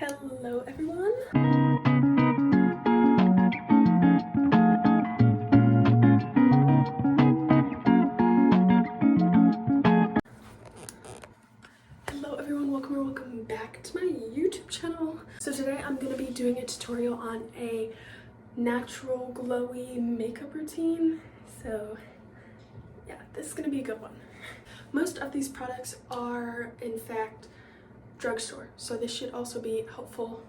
Hello everyone. Hello everyone, welcome back to my YouTube channel. So today I'm going to be doing a tutorial on a natural glowy makeup routine. So yeah, this is going to be a good one. Most of these products are in fact drugstore, so this should also be helpful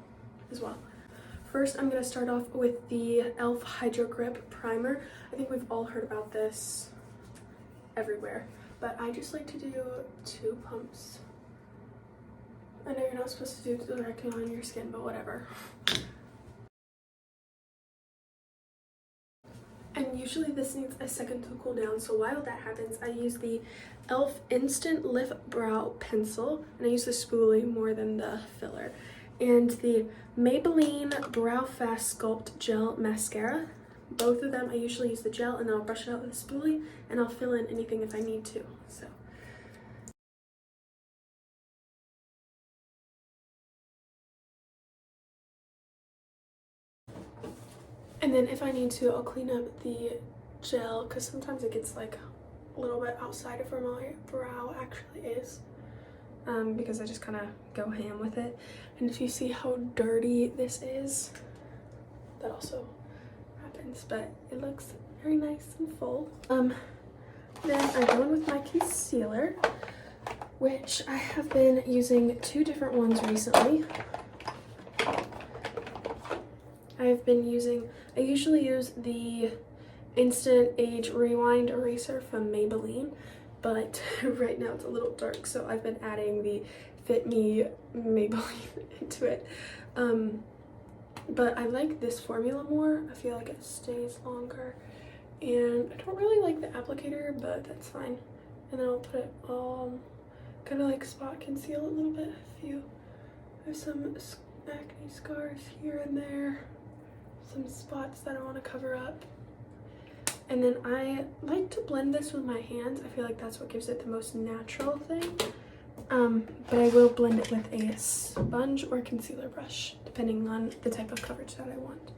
as well. First, I'm going to start off with the e.l.f. Hydro Grip Primer. I think we've all heard about this everywhere, but I just like to do 2 pumps. I know you're not supposed to do it directly on your skin, but whatever. And usually this needs a second to cool down, so while that happens, I use the e.l.f. Instant Lift Brow Pencil, and I use the spoolie more than the filler, and the Maybelline Brow Fast Sculpt Gel Mascara. Both of them, I usually use the gel, and then I'll brush it out with a spoolie, and I'll fill in anything if I need to, so. And then if I need to, I'll clean up the gel, because sometimes it gets like a little bit outside of where my brow actually is, because I just kind of go ham with it. And if you see how dirty this is, that also happens, but it looks very nice and full. Then I go in with my concealer, which I have been using 2 different ones recently. I usually use the Instant Age Rewind Eraser from Maybelline, but right now it's a little dark, so I've been adding the Fit Me Maybelline into it. But I like this formula more. I feel like it stays longer, and I don't really like the applicator, but that's fine. And then I'll put it kind of like spot conceal a little bit. I have some acne scars here and there, some spots that I want to cover up. And then I like to blend this with my hands. I feel like that's what gives it the most natural thing. But I will blend it with a sponge or concealer brush, depending on the type of coverage that I want.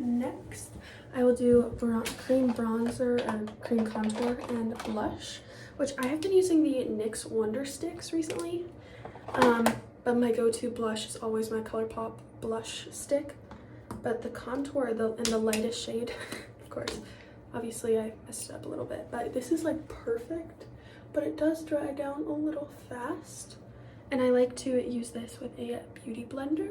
Next, I will do cream bronzer or cream contour and blush, which I have been using the NYX Wonder Sticks recently. But my go-to blush is always my ColourPop blush stick. But the contour in the lightest shade, of course, obviously I messed it up a little bit, but this is like perfect, but it does dry down a little fast. And I like to use this with a beauty blender.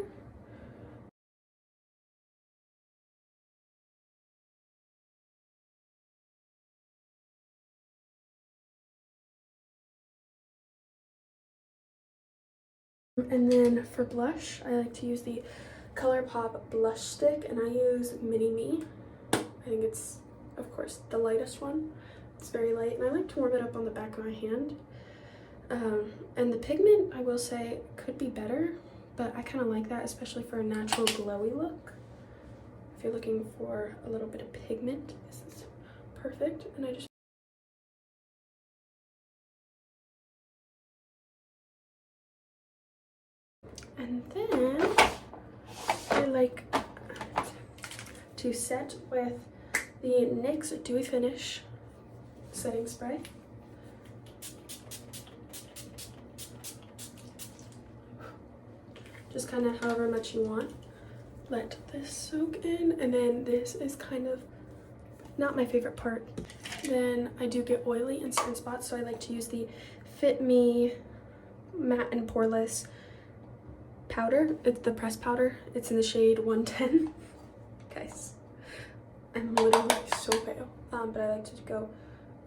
And then for blush, I like to use the ColourPop blush stick, and I use Mini Me. I think it's, of course, the lightest one. It's very light, and I like to warm it up on the back of my hand. And the pigment, I will say, could be better, but I kind of like that, especially for a natural glowy look. If you're looking for a little bit of pigment, this is perfect. And I just And then I like to set with the NYX Dewy Finish setting spray. Just kind of however much you want. Let this soak in, and then this is kind of not my favorite part. Then I do get oily in certain spots, so I like to use the Fit Me Matte and Poreless powder. It's the pressed powder. It's in the shade 110. Guys, I'm literally so pale. But I like to go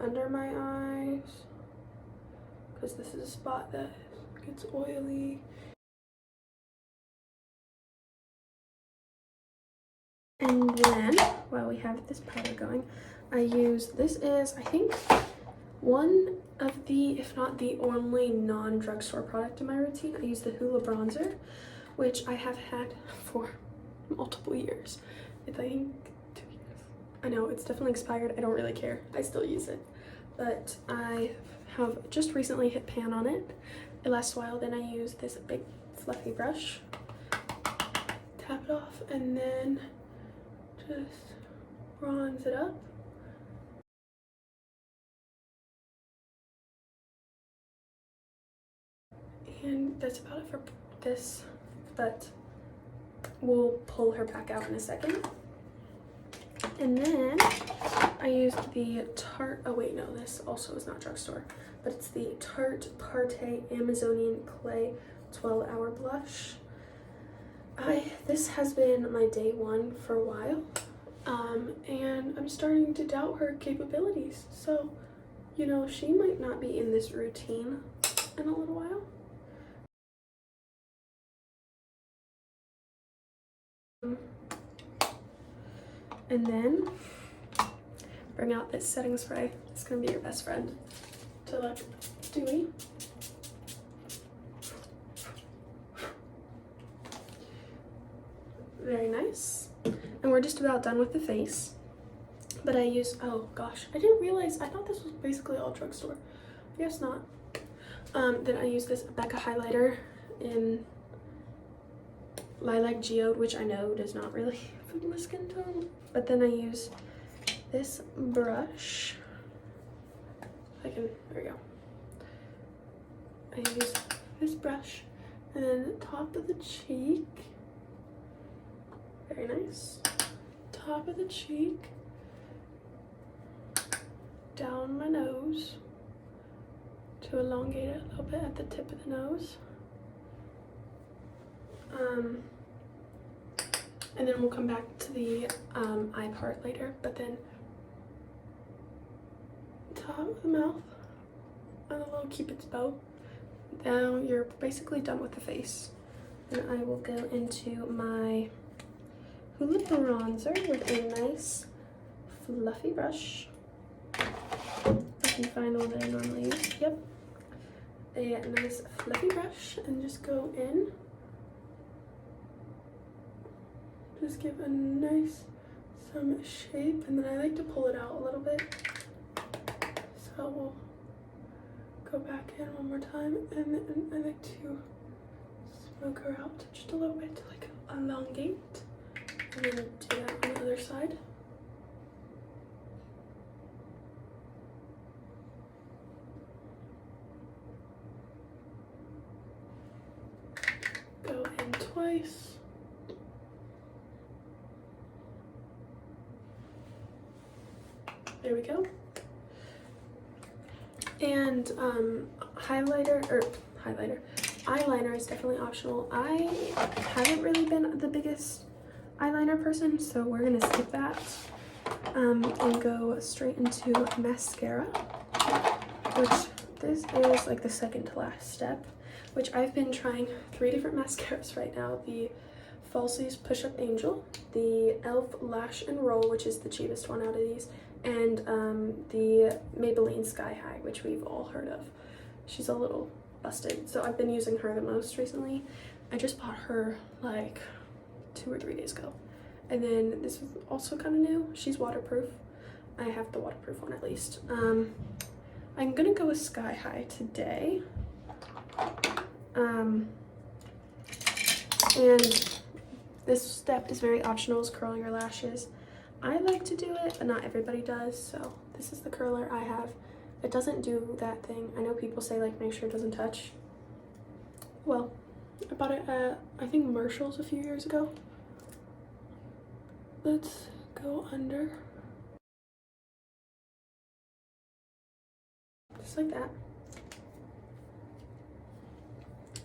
under my eyes because this is a spot that gets oily. And then while we have this powder going, this is, I think, one of the, if not the only non-drugstore product in my routine. I use the Hoola bronzer, which I have had for multiple years. It's, I think, 2 years. I know, it's definitely expired. I don't really care. I still use it. But I have just recently hit pan on it. It lasts a while. Then I use this big fluffy brush. Tap it off and then just bronze it up. And that's about it for this, but we'll pull her back out in a second. And then I used the Tarte, oh wait, no, this also is not drugstore, but it's the Tarte Parte Amazonian Clay 12-Hour Blush. This has been my day one for a while, and I'm starting to doubt her capabilities. So, you know, she might not be in this routine in a little while. And then bring out this setting spray. It's gonna be your best friend to look dewy. Very nice. And we're just about done with the face. But I use, oh gosh, I didn't realize, I thought this was basically all drugstore. I guess not. Then I use this Becca highlighter in Lilac Geode, which I know does not really fit my skin tone. But then I use this brush. There we go. I use this brush and then top of the cheek. Very nice. Top of the cheek. Down my nose to elongate it a little bit at the tip of the nose. And then we'll come back to the eye part later, but then top of the mouth and a little cupid's bow. Now you're basically done with the face. And I will go into my Hoola bronzer with a nice fluffy brush. I can find one that I normally use. Yep. A nice fluffy brush and just go in. Just give a nice some shape, and then I like to pull it out a little bit. So we'll go back in one more time, and then I like to smoke her out just a little bit to like elongate, and then do that on the other side. Go in twice. There we go. And eyeliner is definitely optional. I haven't really been the biggest eyeliner person, so we're gonna skip that and go straight into mascara, which this is like the second to last step, which I've been trying 3 different mascaras right now. The Falsies Push Up Angel, the e.l.f. Lash and Roll, which is the cheapest one out of these, and the Maybelline Sky High, which we've all heard of. She's a little busted, so I've been using her the most recently. I just bought her like 2 or 3 days ago. And then this is also kind of new. She's waterproof. I have the waterproof one at least. I'm gonna go with Sky High today. And this step is very optional, is curl your lashes. I like to do it, but not everybody does, so this is the curler I have. It doesn't do that thing. I know people say like make sure it doesn't touch. Well, I bought it at I think Marshall's a few years ago. Let's go under. Just like that.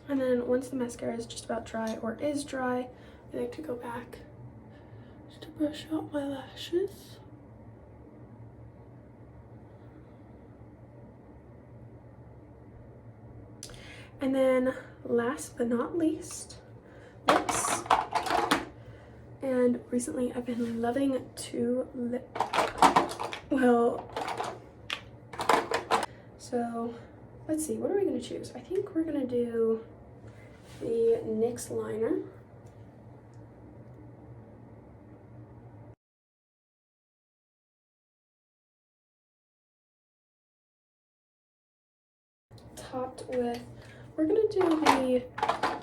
And then once the mascara is just about dry or is dry, I like to go back just to brush out my lashes. And then last but not least, lips. And recently I've been loving so let's see, what are we gonna choose? I think we're gonna do the NYX liner. topped with, we're gonna do the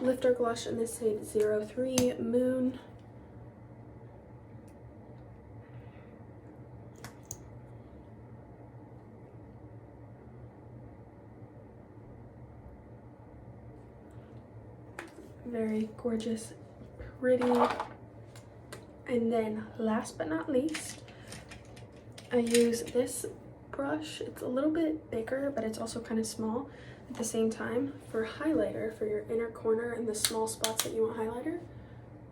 Lifter Blush in this shade 03 Moon. Very gorgeous, pretty. And then last but not least, I use this brush. It's a little bit bigger, but it's also kind of small at the same time, for highlighter for your inner corner and the small spots that you want highlighter,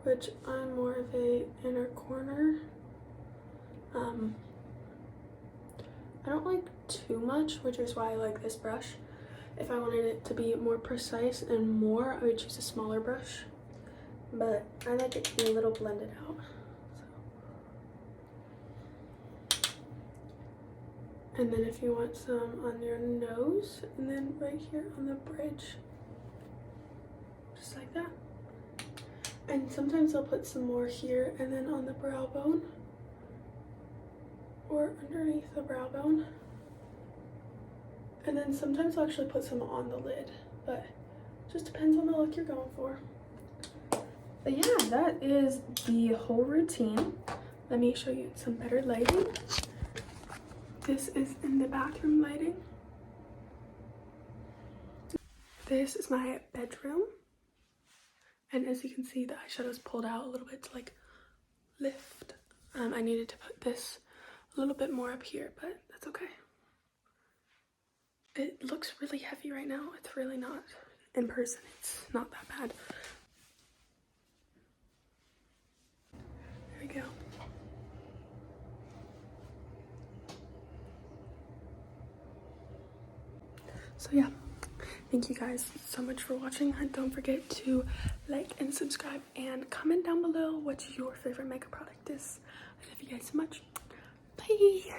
which I'm more of a inner corner. I don't like too much, which is why I like this brush. If I wanted it to be more precise and more, I would choose a smaller brush, but I like it to be a little blended out. And then if you want some on your nose, and then right here on the bridge, just like that. And sometimes I'll put some more here and then on the brow bone, or underneath the brow bone. And then sometimes I'll actually put some on the lid, but it just depends on the look you're going for. But yeah, that is the whole routine. Let me show you some better lighting. This is in the bathroom lighting. This is my bedroom. And as you can see, the eyeshadow's pulled out a little bit to like lift. I needed to put this a little bit more up here, but that's okay. It looks really heavy right now. It's really not. In person, it's not that bad. There we go. So yeah, thank you guys so much for watching. And don't forget to like and subscribe and comment down below what your favorite makeup product is. I love you guys so much. Bye.